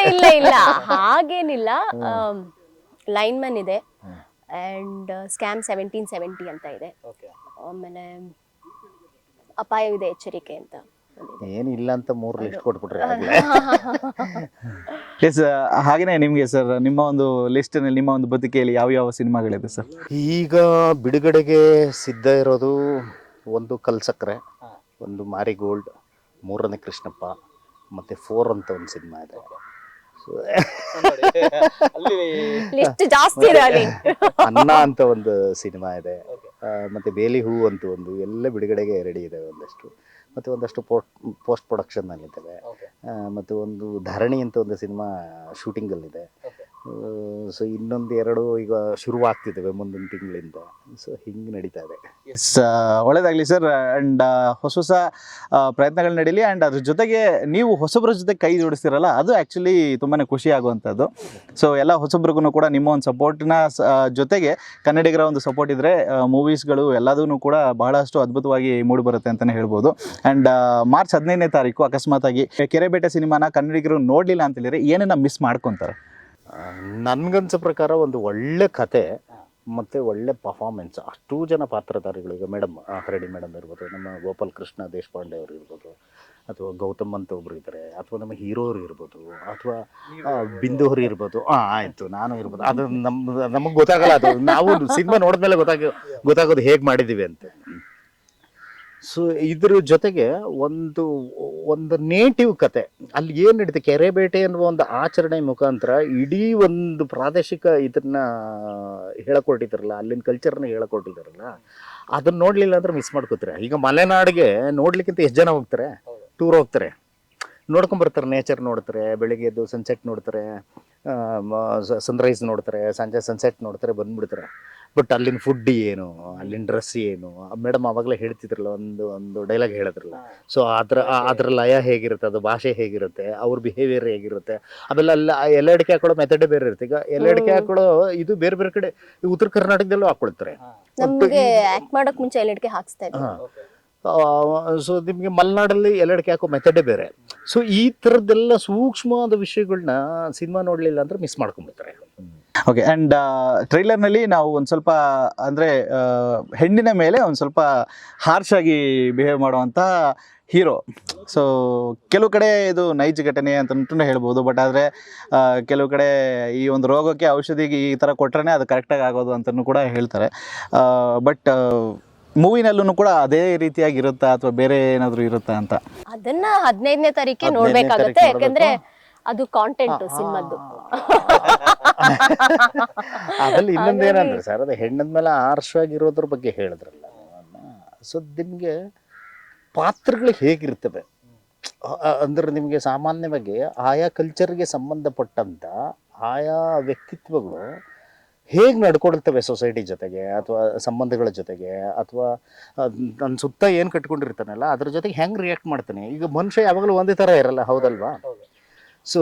ಇಲ್ಲ ಹಾಗೇನಿಲ್ಲ. ಲೈನ್ ಮ್ಯಾನ್ ಇದೆ, ಅಂಡ್ ಸ್ಕ್ಯಾಮ್ 1770 ಅಂತ ಇದೆ, ಆಮೇಲೆ ಅಪಾಯವಿದೆ ಎಚ್ಚರಿಕೆ ಅಂತ. ಏನಿಲ್ಲ ಅಂತ 3 ಲಿಸ್ಟ್ ಕೊಟ್ಬಿಟ್ರೆ. ಎಸ್. ಹಾಗೇನೆ ನಿಮಗೆ ಸರ್, ನಿಮ್ಮ ಒಂದು ಲಿಸ್ಟ್ನಲ್ಲಿ, ನಿಮ್ಮ ಒಂದು ಬದುಕಿಯಲ್ಲಿ ಯಾವ ಸಿನಿಮಾಗಳಿದೆ ಸರ್? ಈಗ ಬಿಡುಗಡೆಗೆ ಸಿದ್ಧ ಇರೋದು ಒಂದು ಕಲ್ಸಕ್ರೆ, ಒಂದು ಮಾರಿಗೋಲ್ಡ್, 3ನೇ ಕೃಷ್ಣಪ್ಪ, ಮತ್ತೆ 4 ಅಂತ ಒಂದು ಸಿನಿಮಾ ಇದೆ. ಲಿಸ್ಟ್ ಜಾಸ್ತಿ ಇದೆ ಅಲ್ಲಿ. ಅನ್ನ ಅಂತ ಒಂದು ಸಿನಿಮಾ ಇದೆ. ಮತ್ತು ಬೇಲಿ ಹೂ ಅಂತೂ ಒಂದು ಎಲ್ಲ ಬಿಡುಗಡೆಗೆ ರೆಡಿ ಇದ್ದಾವೆ ಒಂದಷ್ಟು, ಮತ್ತು ಒಂದಷ್ಟು ಪೋಸ್ಟ್ ಪ್ರೊಡಕ್ಷನ್ನಲ್ಲಿದ್ದಾವೆ, ಮತ್ತು ಒಂದು ಧರಣಿ ಅಂತ ಒಂದು ಸಿನಿಮಾ ಶೂಟಿಂಗಲ್ಲಿದೆ. ಸೊ ಇನ್ನೊಂದು 2 ಈಗ ಶುರುವಾಗ್ತಿದ್ದಾವೆ ಮುಂದಿನ ತಿಂಗಳಿಂದ. ಸೊ ಹಿಂಗೆ ನಡೀತಾ ಇದೆ. ಎಸ್, ಒಳ್ಳೇದಾಗಲಿ ಸರ್. ಆ್ಯಂಡ್ ಹೊಸ ಹೊಸ ಪ್ರಯತ್ನಗಳು ನಡೀಲಿ. ಆ್ಯಂಡ್ ಅದ್ರ ಜೊತೆಗೆ ನೀವು ಹೊಸಬ್ರ ಜೊತೆ ಕೈ ಜೋಡಿಸ್ತಿರಲ್ಲ, ಅದು ಆ್ಯಕ್ಚುಲಿ ತುಂಬಾ ಖುಷಿ ಆಗುವಂಥದ್ದು. ಸೊ ಎಲ್ಲ ಹೊಸಬ್ರಿಗೂ ಕೂಡ ನಿಮ್ಮ ಒಂದು ಸಪೋರ್ಟಿನ ಜೊತೆಗೆ ಕನ್ನಡಿಗರ ಒಂದು ಸಪೋರ್ಟ್ ಇದ್ದರೆ ಮೂವೀಸ್ಗಳು ಎಲ್ಲದೂ ಕೂಡ ಬಹಳಷ್ಟು ಅದ್ಭುತವಾಗಿ ಮೂಡಿಬರುತ್ತೆ ಅಂತಲೇ ಹೇಳ್ಬೋದು. ಆ್ಯಂಡ್ ಮಾರ್ಚ್ 15ನೇ ತಾರೀಕು ಅಕಸ್ಮಾತಾಗಿ ಕೆರೆಬೇಟೆ ಸಿನಿಮಾನ ಕನ್ನಡಿಗರು ನೋಡಲಿಲ್ಲ ಅಂತೇಳಿದರೆ ಏನನ್ನ ಮಿಸ್ ಮಾಡ್ಕೊತಾರೆ? ನನಗನ್ಸೋ ಪ್ರಕಾರ ಒಂದು ಒಳ್ಳೆ ಕತೆ ಮತ್ತು ಒಳ್ಳೆ ಪರ್ಫಾರ್ಮೆನ್ಸ್. ಅಷ್ಟೂ ಜನ ಪಾತ್ರಧಾರಿಗಳು, ಈಗ ಹರಡಿ ಮೇಡಮ್ ಇರ್ಬೋದು, ನಮ್ಮ ಗೋಪಾಲ್ ಕೃಷ್ಣ ದೇಶಪಾಂಡೆ ಅವರು ಇರ್ಬೋದು, ಅಥವಾ ಗೌತಮ್ ಅಂತ ಒಬ್ರು ಇದ್ದಾರೆ, ಅಥವಾ ನಮ್ಮ ಹೀರೋರು ಇರ್ಬೋದು, ಅಥವಾ ಬಿಂದುಹರಿ ಇರ್ಬೋದು. ಆಯಿತು, ನಾನು ಇರ್ಬೋದು. ಅದು ನಮಗೆ ಗೊತ್ತಾಗಲ್ಲ, ಅದು ನಾವು ಸಿನಿಮಾ ನೋಡಿದ್ಮೇಲೆ ಗೊತ್ತಾಗೋದು ಹೇಗೆ ಮಾಡಿದ್ದೀವಿ ಅಂತ. ಸೊ ಇದ್ರ ಜೊತೆಗೆ ಒಂದು ನೇಟಿವ್ ಕತೆ ಅಲ್ಲಿ ಏನು ನಡೀತೆ, ಕೆರೆಬೇಟೆ ಅನ್ನುವ ಒಂದು ಆಚರಣೆ ಮುಖಾಂತರ ಇಡೀ ಒಂದು ಪ್ರಾದೇಶಿಕ ಇದನ್ನ ಹೇಳಕೊಟ್ಟಿದ್ದಾರಲ್ಲ, ಅಲ್ಲಿನ ಕಲ್ಚರ್ನ ಹೇಳಕೊಟ್ಟಿದ್ದಾರಲ್ಲ, ಅದನ್ನ ನೋಡಲಿಲ್ಲ ಅಂದ್ರೆ ಮಿಸ್ ಮಾಡ್ಕೋತಾರೆ. ಈಗ ಮಲೆನಾಡಿಗೆ ನೋಡ್ಲಿಕ್ಕಿಂತ ಎಷ್ಟು ಜನ ಹೋಗ್ತಾರೆ, ಟೂರ್ ಹೋಗ್ತಾರೆ, ನೋಡ್ಕೊಂಬರ್ತಾರೆ, ನೇಚರ್ ನೋಡ್ತಾರೆ, ಬೆಳಿಗ್ಗೆ ಎದ್ದು ಸನ್ಸೆಟ್ ನೋಡ್ತಾರೆ, ಸನ್ರೈಸ್ ನೋಡ್ತಾರೆ, ಸಂಜೆ ಸನ್ಸೆಟ್ ನೋಡ್ತಾರೆ, ಬಂದ್ಬಿಡ್ತಾರೆ. ಬಟ್ ಅಲ್ಲಿನ ಫುಡ್ ಏನು, ಅಲ್ಲಿನ ಡ್ರೆಸ್ ಏನು, ಮೇಡಮ್ ಆವಾಗಲೇ ಹೇಳ್ತಿದ್ರಲ್ಲ, ಒಂದು ಡೈಲಾಗ್ ಹೇಳಿದ್ರಲ್ಲ. ಸೊ ಅದರ ಲಯ ಹೇಗಿರುತ್ತೆ, ಅದು ಭಾಷೆ ಹೇಗಿರುತ್ತೆ, ಅವ್ರ ಬಿಹೇವಿಯರ್ ಹೇಗಿರುತ್ತೆ, ಆಮೇಲೆ ಎಲ್ಲ ಅಡಿಕೆ ಹಾಕೊಳ್ಳೋ ಮೆಥಡೇ ಬೇರೆ ಇರುತ್ತೆ. ಈಗ ಎಲ್ಲ ಅಡಿಕೆ ಹಾಕೊಳ್ಳೋ ಇದು ಬೇರೆ ಬೇರೆ ಕಡೆ, ಉತ್ತರ ಕರ್ನಾಟಕದಲ್ಲೂ ಹಾಕೊಳ್ತಾರೆ. ನಮ್ಗೆ ಆಕ್ಟ್ ಮಾಡೋಕ್ ಮುಂಚೆ ಎಲ್ಲೆಡ್ಗೆ ಹಾಕ್ಸ್ತಾ ಇದ್ರು. ಸೊ ನಿಮಗೆ ಮಲೆನಾಡಲ್ಲಿ ಎಲ್ಲಡಿಕೆ ಹಾಕೋ ಮೆಥಡೇ ಬೇರೆ. ಸೊ ಈ ಥರದ್ದೆಲ್ಲ ಸೂಕ್ಷ್ಮವಾದ ವಿಷಯಗಳನ್ನ ಸಿನಿಮಾ ನೋಡಲಿಲ್ಲ ಅಂದ್ರೆ ಮಿಸ್ ಮಾಡ್ಕೊಂಡ್ಬಿಡ್ತಾರೆ. ಓಕೆ. ಆ್ಯಂಡ್ ಟ್ರೈಲರ್ನಲ್ಲಿ ನಾವು ಒಂದು ಸ್ವಲ್ಪ ಅಂದರೆ ಹೆಣ್ಣಿನ ಮೇಲೆ ಒಂದು ಸ್ವಲ್ಪ ಹಾರ್ಶ್ ಆಗಿ ಬಿಹೇವ್ ಮಾಡುವಂಥ ಹೀರೋ. ಸೊ ಕೆಲವು ಕಡೆ ಇದು ನೈಜ ಘಟನೆ ಅಂತಂತೂ ಹೇಳ್ಬೋದು. ಬಟ್ ಆದರೆ ಕೆಲವು ಕಡೆ ಈ ಒಂದು ರೋಗಕ್ಕೆ ಔಷಧಿಗೆ ಈ ಥರ ಕೊಟ್ಟರೆ ಅದು ಕರೆಕ್ಟಾಗಿ ಆಗೋದು ಅಂತಲೂ ಕೂಡ ಹೇಳ್ತಾರೆ. ಬಟ್ ಮೂವಿನಲ್ಲೂ ಕೂಡ ಅದೇ ರೀತಿಯಾಗಿ ಇರುತ್ತಾ ಅಥವಾ ಬೇರೆ ಏನಾದರೂ ಇರುತ್ತಾ ಅಂತ ಅದನ್ನ 15ನೇ ತಾರೀಕೆ ನೋಡ್ಬೇಕಾಗತ್ತೆ. ಯಾಕಂದ್ರೆ ಅದು ಕಾಂಟೆಂಟ್ ಸಿನಿಮಾದ್ದು. ಅದ್ರಲ್ಲಿ ಇನ್ನೊಂದೇನಂದ್ರೆ ಸರ್, ಅದು ಹೆಣ್ಣದ ಮೇಲೆ ಆರ್ಷವಾಗಿರೋದ್ರ ಬಗ್ಗೆ ಹೇಳಿದ್ರಲ್ಲ. ಸೊ ನಿಮಗೆ ಪಾತ್ರಗಳು ಹೇಗಿರ್ತವೆ ಅಂದ್ರೆ, ನಿಮಗೆ ಸಾಮಾನ್ಯವಾಗಿ ಆಯಾ ಕಲ್ಚರ್ಗೆ ಸಂಬಂಧಪಟ್ಟಂತ ಆಯಾ ವ್ಯಕ್ತಿತ್ವಗಳು ಹೇಗೆ ನಡ್ಕೊಳ್ತವೆ ಸೊಸೈಟಿ ಜೊತೆಗೆ, ಅಥವಾ ಸಂಬಂಧಗಳ ಜೊತೆಗೆ, ಅಥವಾ ನನ್ನ ಸುತ್ತ ಏನು ಕಟ್ಕೊಂಡಿರ್ತಾನಲ್ಲ ಅದ್ರ ಜೊತೆಗೆ ಹೆಂಗೆ ರಿಯಾಕ್ಟ್ ಮಾಡ್ತಾನೆ. ಈಗ ಮನುಷ್ಯ ಯಾವಾಗಲೂ ಒಂದೇ ಥರ ಇರಲ್ಲ, ಹೌದಲ್ವಾ? ಸೊ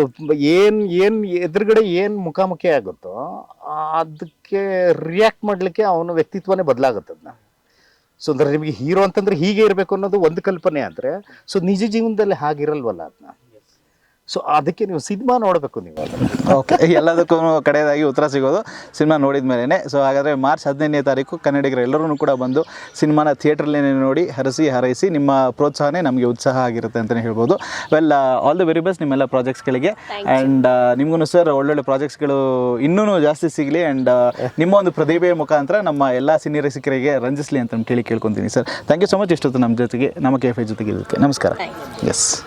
ಏನು ಎದುರುಗಡೆ ಏನು ಮುಖಾಮುಖಿ ಆಗುತ್ತೋ ಅದಕ್ಕೆ ರಿಯಾಕ್ಟ್ ಮಾಡಲಿಕ್ಕೆ ಅವನ ವ್ಯಕ್ತಿತ್ವನೇ ಬದಲಾಗುತ್ತೆ. ಅದನ್ನ ಸೊ ಅಂದ್ರೆ ನಿಮಗೆ ಹೀರೋ ಅಂತಂದ್ರೆ ಹೀಗೆ ಇರಬೇಕು ಅನ್ನೋದು ಒಂದು ಕಲ್ಪನೆ ಆದರೆ, ಸೊ ನಿಜ ಜೀವನದಲ್ಲಿ ಹಾಗಿರಲ್ವಲ್ಲ ಅದನ್ನ. ಸೊ ಅದಕ್ಕೆ ನೀವು ಸಿನಿಮಾ ನೋಡಬೇಕು ನೀವು. ಓಕೆ, ಎಲ್ಲದಕ್ಕೂ ಕಡೆಯದಾಗಿ ಉತ್ತರ ಸಿಗೋದು ಸಿನಿಮಾ ನೋಡಿದ ಮೇಲೇ. ಸೊ ಹಾಗಾದರೆ ಮಾರ್ಚ್ 15ನೇ ತಾರೀಕು ಕನ್ನಡಿಗರು ಎಲ್ಲರೂ ಕೂಡ ಬಂದು ಸಿನಿಮಾನ ಥಿಯೇಟ್ರಲ್ಲೇ ನೋಡಿ ಹರಸಿ ಹಾರೈಸಿ. ನಿಮ್ಮ ಪ್ರೋತ್ಸಾಹನೇ ನಮಗೆ ಉತ್ಸಾಹ ಆಗಿರುತ್ತೆ ಅಂತಲೇ ಹೇಳ್ಬೋದು. Well, all the very best ನಿಮ್ಮೆಲ್ಲ ಪ್ರಾಜೆಕ್ಟ್ಸ್ಗಳಿಗೆ. ಆ್ಯಂಡ್ ನಿಮಗೂ ಸರ್ ಒಳ್ಳೊಳ್ಳೆ ಪ್ರಾಜೆಕ್ಟ್ಸ್ಗಳು ಇನ್ನೂ ಜಾಸ್ತಿ ಸಿಗಲಿ. ಆ್ಯಂಡ್ ನಿಮ್ಮ ಒಂದು ಪ್ರತಿಭೆಯ ಮುಖಾಂತರ ನಮ್ಮ ಎಲ್ಲ ಸಿನಿ ರಸಿಕರಿಗೆ ರಂಜಿಸಲಿ ಅಂತ ಹೇಳಿ ಕೇಳ್ಕೊತೀನಿ sir. Thank you so much ಇಷ್ಟೊತ್ತು ನಮ್ಮ ಜೊತೆಗೆ, ನಮ್ಮ KFI ಜೊತೆಗೆ ಇರೋದಕ್ಕೆ. ನಮಸ್ಕಾರ. ಎಸ್.